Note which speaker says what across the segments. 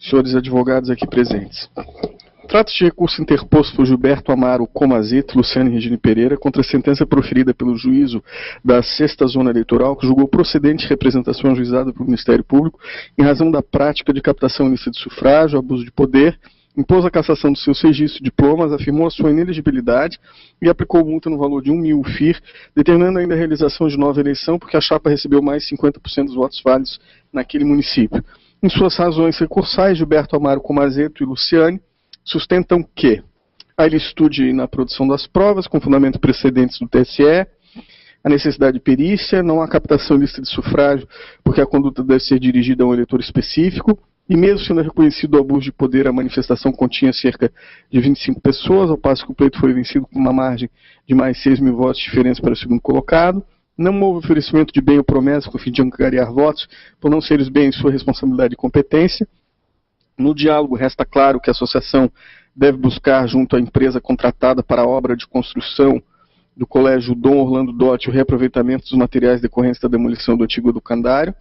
Speaker 1: senhores advogados aqui presentes. Trata-se de recurso interposto por Gilberto Amaro Comazeto, Luciano e Regina Pereira contra a sentença proferida pelo juízo da 6ª Zona Eleitoral, que julgou procedente representação ajuizada pelo Ministério Público em razão da prática de captação ilícita de sufrágio, abuso de poder, impôs a cassação dos seus registros e diplomas, afirmou a sua inelegibilidade e aplicou multa no valor de 1.000 FIR, determinando ainda a realização de nova eleição, porque a chapa recebeu mais de 50% dos votos válidos naquele município. Em suas razões recursais, Gilberto Amaro Comazeto e Luciane sustentam que a ilicitude na produção das provas, com fundamento precedentes do TSE, a necessidade de perícia, não há captação ilícita de sufrágio, porque a conduta deve ser dirigida a um eleitor específico, e mesmo sendo reconhecido o abuso de poder, a manifestação continha cerca de 25 pessoas, ao passo que o pleito foi vencido com uma margem de mais 6.000 votos de diferença para o segundo colocado. Não houve oferecimento de bem ou promessa com o fim de angariar votos, por não ser os bens sua responsabilidade e competência. No diálogo, resta claro que a associação deve buscar, junto à empresa contratada para a obra de construção do Colégio Dom Orlando Dotti, o reaproveitamento dos materiais decorrentes da demolição do antigo educandário.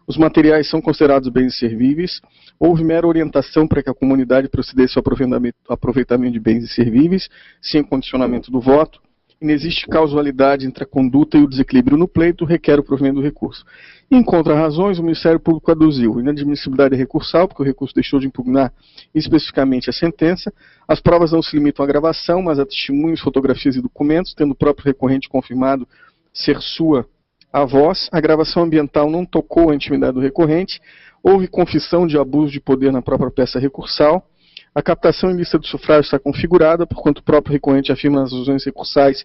Speaker 1: Os materiais são considerados bens servíveis. Houve mera orientação para que a comunidade procedesse ao aproveitamento de bens inservíveis, sem condicionamento do voto. Inexiste causalidade entre a conduta e o desequilíbrio no pleito, requer o provimento do recurso. Em contra-razões, o Ministério Público aduziu inadmissibilidade recursal, porque o recurso deixou de impugnar especificamente a sentença. As provas não se limitam à gravação, mas a testemunhos, fotografias e documentos, tendo o próprio recorrente confirmado ser sua a voz. A gravação ambiental não tocou a intimidade do recorrente. Houve confissão de abuso de poder na própria peça recursal. A captação ilícita do sufrágio está configurada, porquanto o próprio recorrente afirma nas razões recursais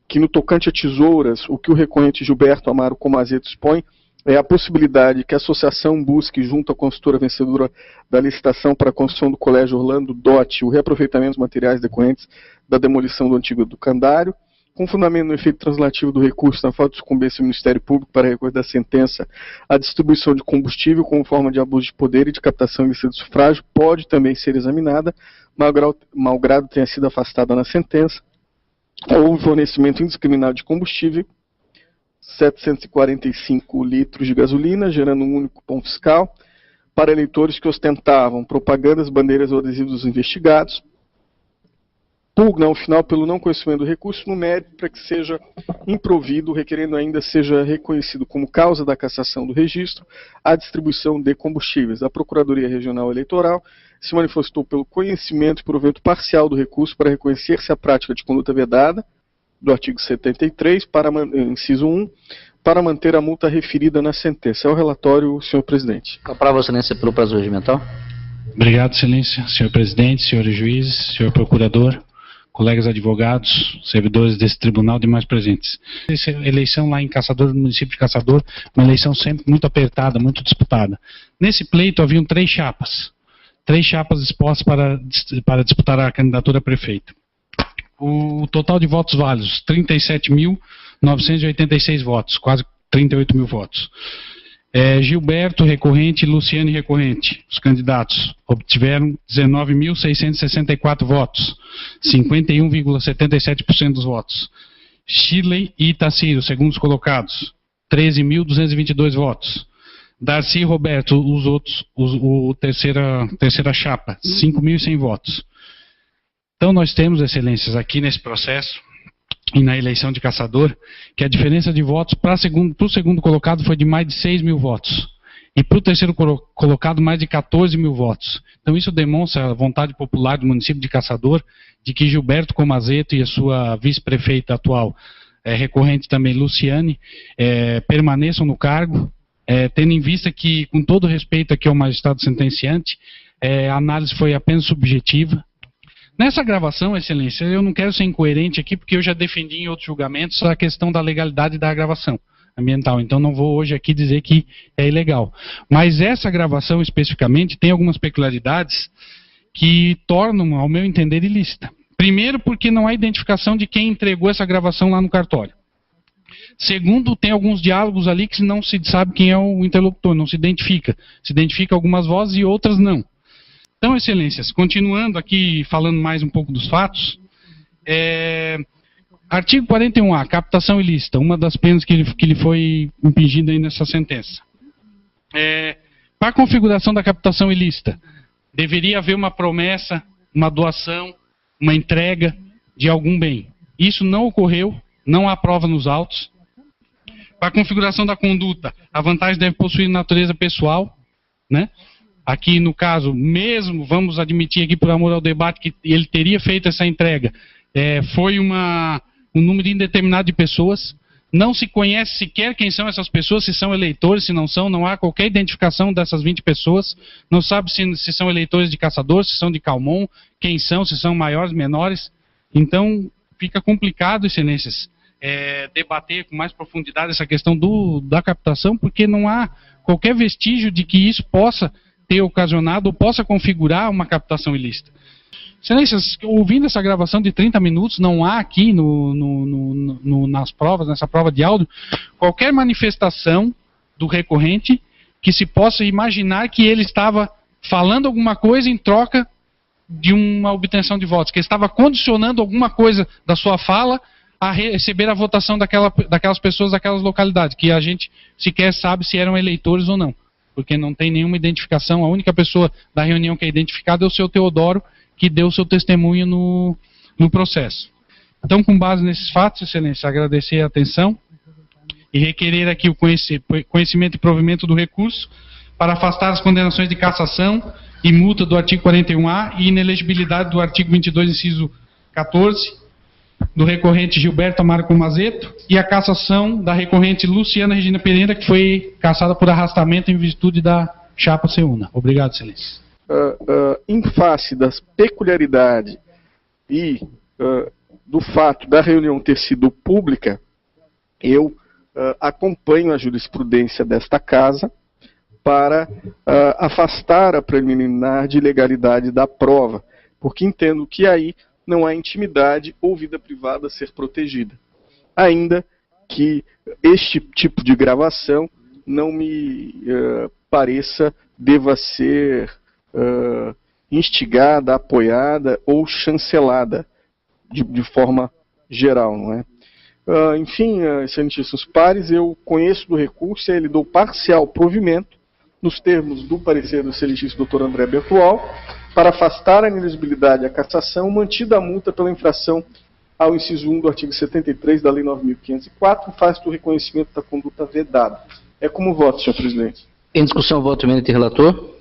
Speaker 1: que, no tocante a tesouras, o que o recorrente Gilberto Amaro Comazeto expõe é a possibilidade que a associação busque, junto à consultora vencedora da licitação para a construção do Colégio Orlando Dotti, o reaproveitamento dos materiais decorrentes da demolição do antigo educandário, com fundamento no efeito translativo do recurso na falta de sucumbência do Ministério Público para recorrer da sentença, a distribuição de combustível como forma de abuso de poder e de captação ilícita de sufrágio pode também ser examinada, malgrado tenha sido afastada na sentença. Houve fornecimento indiscriminado de combustível, 745 litros de gasolina, gerando um único ponto fiscal, para eleitores que ostentavam propagandas, bandeiras ou adesivos dos investigados. Pugna, ao final, pelo não conhecimento do recurso, no mérito para que seja improvido, requerendo ainda seja reconhecido como causa da cassação do registro a distribuição de combustíveis. A Procuradoria Regional Eleitoral se manifestou pelo conhecimento e provento parcial do recurso para reconhecer-se a prática de conduta vedada, do artigo 73, inciso 1, para manter a multa referida na sentença. É o relatório, senhor presidente.
Speaker 2: Aprova, excelência, pelo prazo regimental.
Speaker 3: Obrigado, excelência. Senhor presidente, senhores juízes, senhor procurador, colegas advogados, servidores desse tribunal e demais presentes. Essa eleição lá em Caçador, no município de Caçador, uma eleição sempre muito apertada, muito disputada. Nesse pleito haviam 3 chapas expostas para disputar a candidatura a prefeito. O total de votos válidos, 37.986 votos, quase 38 mil votos. Gilberto recorrente e Luciane recorrente, os candidatos, obtiveram 19.664 votos, 51,77% dos votos. Shirley e Itacírio, segundos colocados, 13.222 votos. Darcy e Roberto, os outros, terceira chapa, 5.100 votos. Então nós temos, excelências, aqui nesse processo, e na eleição de Caçador, que a diferença de votos para o segundo colocado foi de mais de 6 mil votos. E para o terceiro colocado, mais de 14 mil votos. Então isso demonstra a vontade popular do município de Caçador, de que Gilberto Comazeto e a sua vice-prefeita atual, recorrente também, Luciane, permaneçam no cargo, tendo em vista que, com todo respeito aqui ao magistrado sentenciante, a análise foi apenas subjetiva. Nessa gravação, excelência, eu não quero ser incoerente aqui, porque eu já defendi em outros julgamentos a questão da legalidade da gravação ambiental, então não vou hoje aqui dizer que é ilegal. Mas essa gravação, especificamente, tem algumas peculiaridades que tornam, ao meu entender, ilícita. Primeiro, porque não há identificação de quem entregou essa gravação lá no cartório. Segundo, tem alguns diálogos ali que não se sabe quem é o interlocutor, não se identifica. Se identifica algumas vozes e outras não. Então, excelências, continuando aqui, falando mais um pouco dos fatos, artigo 41A, captação ilícita, uma das penas que lhe foi impingida aí nessa sentença. Para a configuração da captação ilícita, deveria haver uma promessa, uma doação, uma entrega de algum bem. Isso não ocorreu, não há prova nos autos. Para a configuração da conduta, a vantagem deve possuir natureza pessoal, né? Aqui, no caso, mesmo, vamos admitir aqui por amor ao debate, que ele teria feito essa entrega, foi um número indeterminado de pessoas, não se conhece sequer quem são essas pessoas, se são eleitores, se não são, não há qualquer identificação dessas 20 pessoas, não sabe se são eleitores de caçador, se são de Calmon, quem são, se são maiores, menores. Então, fica complicado, excelências, debater com mais profundidade essa questão da captação, porque não há qualquer vestígio de que isso possa ter ocasionado ou possa configurar uma captação ilícita. Excelências, ouvindo essa gravação de 30 minutos, não há aqui nas provas, nessa prova de áudio, qualquer manifestação do recorrente que se possa imaginar que ele estava falando alguma coisa em troca de uma obtenção de votos, que ele estava condicionando alguma coisa da sua fala a receber a votação daquelas pessoas daquelas localidades, que a gente sequer sabe se eram eleitores ou não, porque não tem nenhuma identificação. A única pessoa da reunião que é identificada é o seu Teodoro, que deu seu testemunho no processo. Então, com base nesses fatos, excelência, agradecer a atenção e requerer aqui o conhecimento e provimento do recurso para afastar as condenações de cassação e multa do artigo 41A e inelegibilidade do artigo 22, inciso 14, do recorrente Gilberto Amaro Comazeto, e a cassação da recorrente Luciana Regina Pereira, que foi cassada por arrastamento em virtude da chapa Seuna. Obrigado, excelência.
Speaker 1: Em face das peculiaridades e do fato da reunião ter sido pública, eu acompanho a jurisprudência desta casa para afastar a preliminar de ilegalidade da prova, porque entendo que aí não há intimidade ou vida privada a ser protegida. Ainda que este tipo de gravação não me pareça deva ser instigada, apoiada ou chancelada de forma geral, não é? Enfim, excelentíssimos pares, eu conheço do recurso e lhe dou parcial provimento nos termos do parecer do excelentíssimo Dr. André Bertual, para afastar a inelegibilidade à cassação, mantida a multa pela infração ao inciso 1 do artigo 73 da Lei 9.504, face do reconhecimento da conduta vedada. É como voto, senhor presidente.
Speaker 2: Em discussão, voto eminente relator.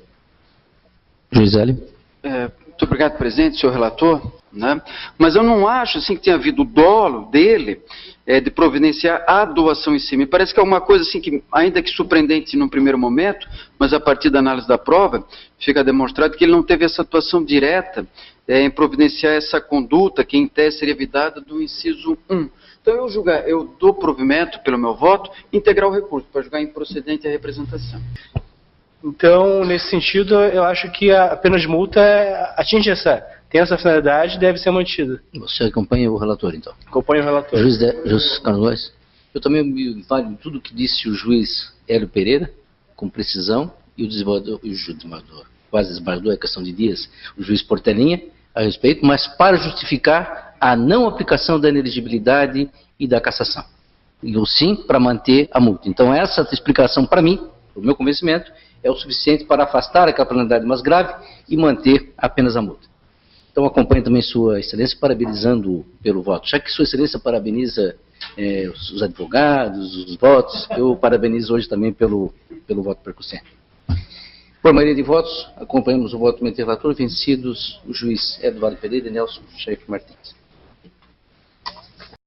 Speaker 2: Juiz Hélio.
Speaker 4: Muito obrigado, presidente, senhor relator. Né? Mas eu não acho assim, que tenha havido dolo dele de providenciar a doação em si. Me parece que é uma coisa assim, que, ainda que surpreendente num primeiro momento, mas a partir da análise da prova, fica demonstrado que ele não teve essa atuação direta em providenciar essa conduta, que em tese seria vedada do inciso 1. Então eu dou provimento, pelo meu voto, integrar o recurso, para julgar improcedente a representação.
Speaker 5: Então, nesse sentido, eu acho que a pena de multa tem essa finalidade e deve ser mantida.
Speaker 2: Você acompanha o relator, então?
Speaker 5: Acompanha o relator.
Speaker 2: Juiz Carlos Góes. Eu também me vale de tudo que disse o juiz Hélio Pereira, com precisão, e o desembargador, quase desembargador, é questão de dias, o juiz Portelinha, a respeito, mas para justificar a não aplicação da inelegibilidade e da cassação. E o sim para manter a multa. Então, essa explicação, para mim, o meu convencimento, é o suficiente para afastar aquela penalidade mais grave e manter apenas a multa. Então, acompanho também Sua Excelência, parabenizando pelo voto. Já que Sua Excelência parabeniza os advogados, os votos, eu parabenizo hoje também pelo voto percussente. Por maioria de votos, acompanhamos o voto do relator, vencidos o juiz Eduardo Pereira e Nelson Chefe Martins.